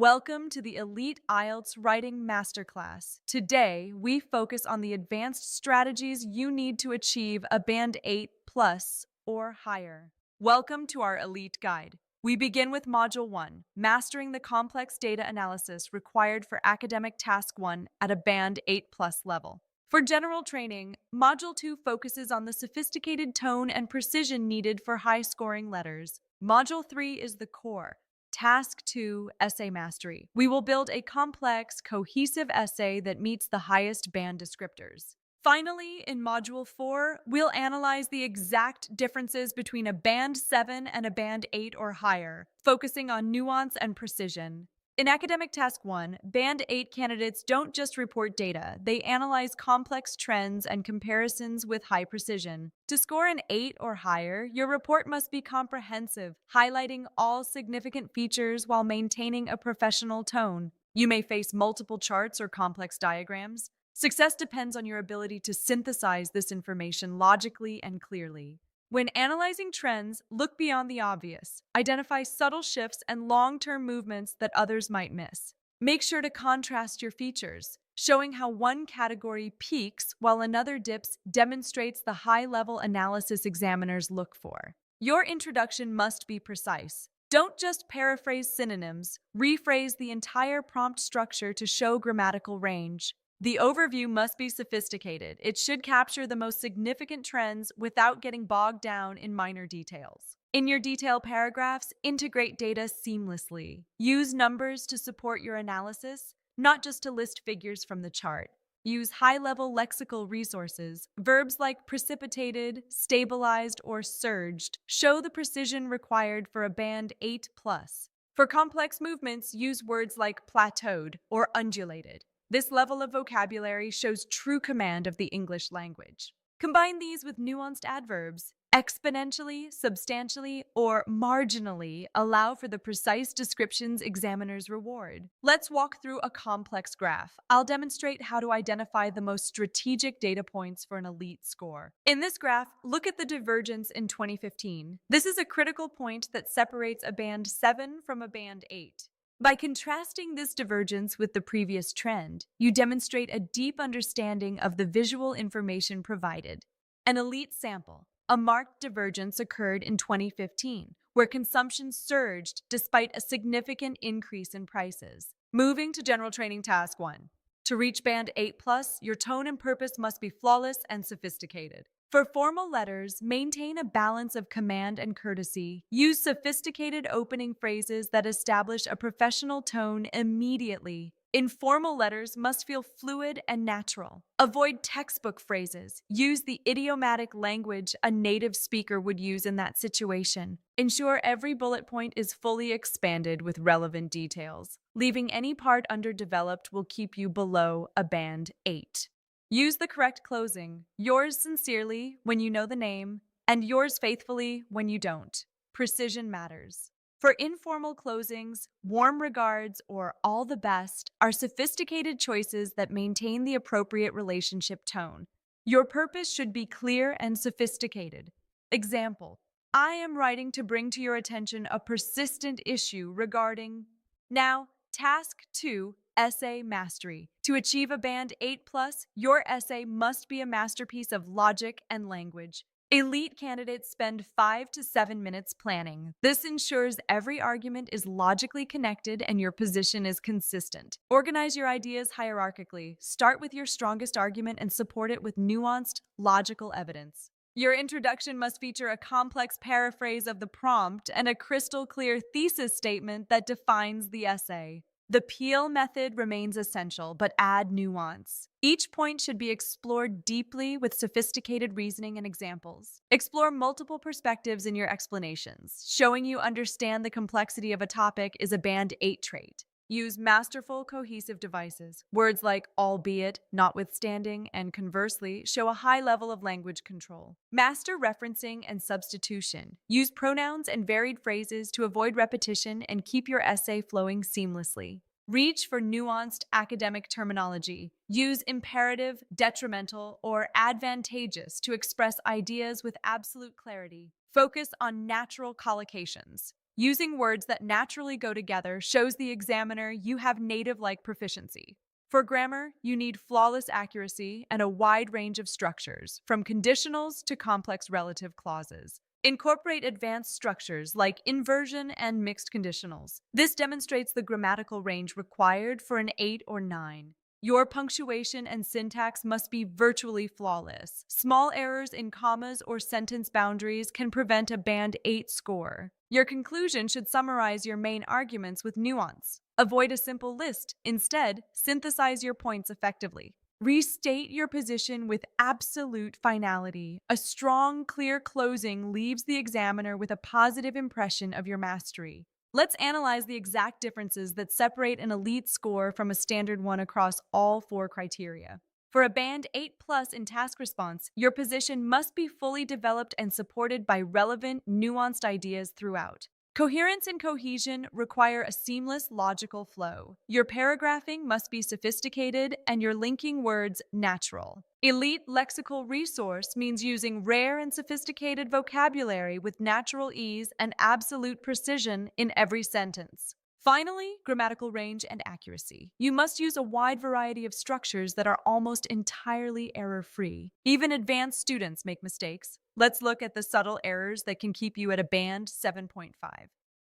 Welcome to the Elite IELTS Writing Masterclass. Today, we focus on the advanced strategies you need to achieve a Band 8 plus or higher. Welcome to our Elite Guide. We begin with Module 1, Mastering the Complex Data Analysis Required for Academic Task 1 at a Band 8 plus level. For general training, Module 2 focuses on the sophisticated tone and precision needed for high-scoring letters. Module 3 is the core. Task 2, Essay Mastery. We will build a complex, cohesive essay that meets the highest band descriptors. Finally, in Module 4, we'll analyze the exact differences between a Band 7 and a Band 8 or higher, focusing on nuance and precision. In Academic Task 1, Band 8 candidates don't just report data, they analyze complex trends and comparisons with high precision. To score an 8 or higher, your report must be comprehensive, highlighting all significant features while maintaining a professional tone. You may face multiple charts or complex diagrams. Success depends on your ability to synthesize this information logically and clearly. When analyzing trends, look beyond the obvious. Identify subtle shifts and long-term movements that others might miss. Make sure to contrast your features, showing how one category peaks while another dips demonstrates the high-level analysis examiners look for. Your introduction must be precise. Don't just paraphrase synonyms, rephrase the entire prompt structure to show grammatical range. The overview must be sophisticated. It should capture the most significant trends without getting bogged down in minor details. In your detail paragraphs, integrate data seamlessly. Use numbers to support your analysis, not just to list figures from the chart. Use high-level lexical resources. Verbs like precipitated, stabilized, or surged show the precision required for a Band 8 plus. For complex movements, use words like plateaued or undulated. This level of vocabulary shows true command of the English language. Combine these with nuanced adverbs. Exponentially, substantially, or marginally allow for the precise descriptions examiners reward. Let's walk through a complex graph. I'll demonstrate how to identify the most strategic data points for an elite score. In this graph, look at the divergence in 2015. This is a critical point that separates a Band 7 from a Band 8. By contrasting this divergence with the previous trend, you demonstrate a deep understanding of the visual information provided. An elite sample. A marked divergence occurred in 2015, where consumption surged despite a significant increase in prices. Moving to General Training Task 1. To reach Band 8 plus, your tone and purpose must be flawless and sophisticated. For formal letters, maintain a balance of command and courtesy. Use sophisticated opening phrases that establish a professional tone immediately. Informal letters must feel fluid and natural. Avoid textbook phrases. Use the idiomatic language a native speaker would use in that situation. Ensure every bullet point is fully expanded with relevant details. Leaving any part underdeveloped will keep you below a Band 8. Use the correct closing. Yours sincerely when you know the name, and yours faithfully when you don't. Precision matters. For informal closings, warm regards or all the best are sophisticated choices that maintain the appropriate relationship tone. Your purpose should be clear and sophisticated. Example, I am writing to bring to your attention a persistent issue regarding... Now, Task 2, Essay Mastery. To achieve a Band 8 plus, your essay must be a masterpiece of logic and language. Elite candidates spend 5 to 7 minutes planning. This ensures every argument is logically connected and your position is consistent. Organize your ideas hierarchically. Start with your strongest argument and support it with nuanced, logical evidence. Your introduction must feature a complex paraphrase of the prompt and a crystal clear thesis statement that defines the essay. The Peel method remains essential, but add nuance. Each point should be explored deeply with sophisticated reasoning and examples. Explore multiple perspectives in your explanations. Showing you understand the complexity of a topic is a Band 8 trait. Use masterful, cohesive devices. Words like albeit, notwithstanding, and conversely show a high level of language control. Master referencing and substitution. Use pronouns and varied phrases to avoid repetition and keep your essay flowing seamlessly. Reach for nuanced academic terminology. Use imperative, detrimental, or advantageous to express ideas with absolute clarity. Focus on natural collocations. Using words that naturally go together shows the examiner you have native-like proficiency. For grammar, you need flawless accuracy and a wide range of structures, from conditionals to complex relative clauses. Incorporate advanced structures like inversion and mixed conditionals. This demonstrates the grammatical range required for an 8 or 9. Your punctuation and syntax must be virtually flawless. Small errors in commas or sentence boundaries can prevent a Band 8 score. Your conclusion should summarize your main arguments with nuance. Avoid a simple list. Instead, synthesize your points effectively. Restate your position with absolute finality. A strong, clear closing leaves the examiner with a positive impression of your mastery. Let's analyze the exact differences that separate an elite score from a standard one across all 4 criteria. For a Band 8 plus in task response, your position must be fully developed and supported by relevant, nuanced ideas throughout. Coherence and cohesion require a seamless, logical flow. Your paragraphing must be sophisticated and your linking words natural. Elite lexical resource means using rare and sophisticated vocabulary with natural ease and absolute precision in every sentence. Finally, grammatical range and accuracy. You must use a wide variety of structures that are almost entirely error-free. Even advanced students make mistakes. Let's look at the subtle errors that can keep you at a Band 7.5.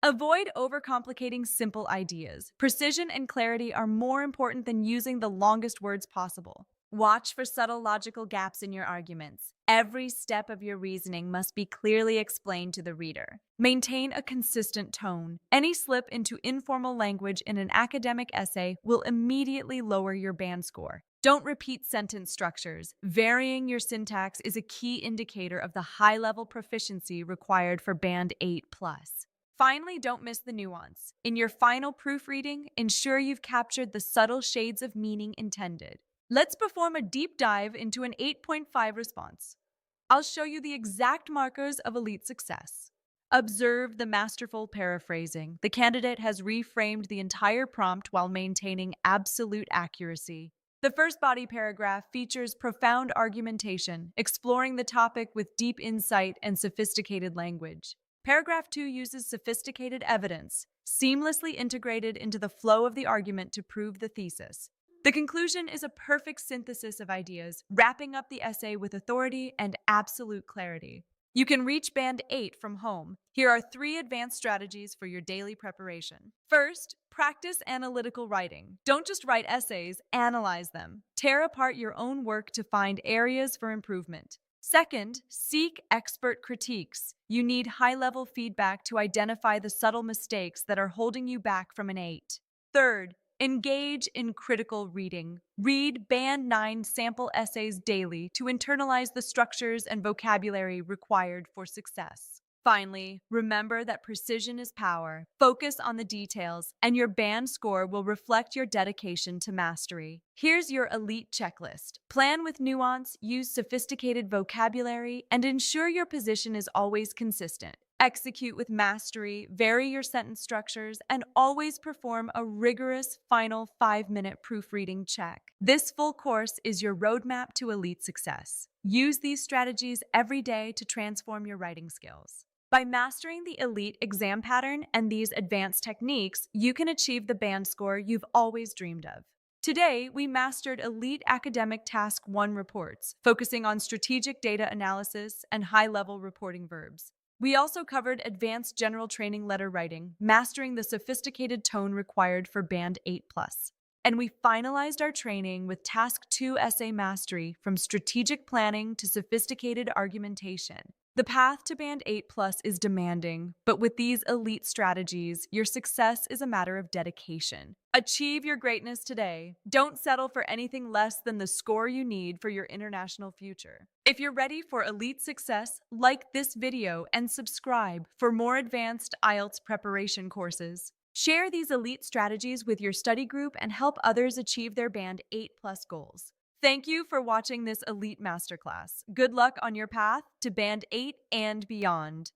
Avoid overcomplicating simple ideas. Precision and clarity are more important than using the longest words possible. Watch for subtle logical gaps in your arguments. Every step of your reasoning must be clearly explained to the reader. Maintain a consistent tone. Any slip into informal language in an academic essay will immediately lower your band score. Don't repeat sentence structures. Varying your syntax is a key indicator of the high-level proficiency required for Band 8 plus. Finally, don't miss the nuance. In your final proofreading, ensure you've captured the subtle shades of meaning intended. Let's perform a deep dive into an 8.5 response. I'll show you the exact markers of elite success. Observe the masterful paraphrasing. The candidate has reframed the entire prompt while maintaining absolute accuracy. The first body paragraph features profound argumentation, exploring the topic with deep insight and sophisticated language. Paragraph 2 uses sophisticated evidence, seamlessly integrated into the flow of the argument to prove the thesis. The conclusion is a perfect synthesis of ideas, wrapping up the essay with authority and absolute clarity. You can reach Band 8 from home. Here are 3 advanced strategies for your daily preparation. First, practice analytical writing. Don't just write essays, analyze them. Tear apart your own work to find areas for improvement. Second, seek expert critiques. You need high-level feedback to identify the subtle mistakes that are holding you back from an 8. Third, engage in critical reading. Read Band 9 sample essays daily to internalize the structures and vocabulary required for success. Finally, remember that precision is power. Focus on the details, and your band score will reflect your dedication to mastery. Here's your elite checklist. Plan with nuance, use sophisticated vocabulary, and ensure your position is always consistent. Execute with mastery, vary your sentence structures, and always perform a rigorous final 5-minute proofreading check. This full course is your roadmap to elite success. Use these strategies every day to transform your writing skills. By mastering the elite exam pattern and these advanced techniques, you can achieve the band score you've always dreamed of. Today, we mastered Elite Academic Task 1 reports, focusing on strategic data analysis and high-level reporting verbs. We also covered advanced general training letter writing, mastering the sophisticated tone required for Band 8+. And we finalized our training with Task 2 essay mastery, from strategic planning to sophisticated argumentation. The path to Band 8+ is demanding, but with these elite strategies, your success is a matter of dedication. Achieve your greatness today. Don't settle for anything less than the score you need for your international future. If you're ready for elite success, like this video and subscribe for more advanced IELTS preparation courses. Share these elite strategies with your study group and help others achieve their Band 8+ goals. Thank you for watching this elite masterclass. Good luck on your path to Band 8 and beyond.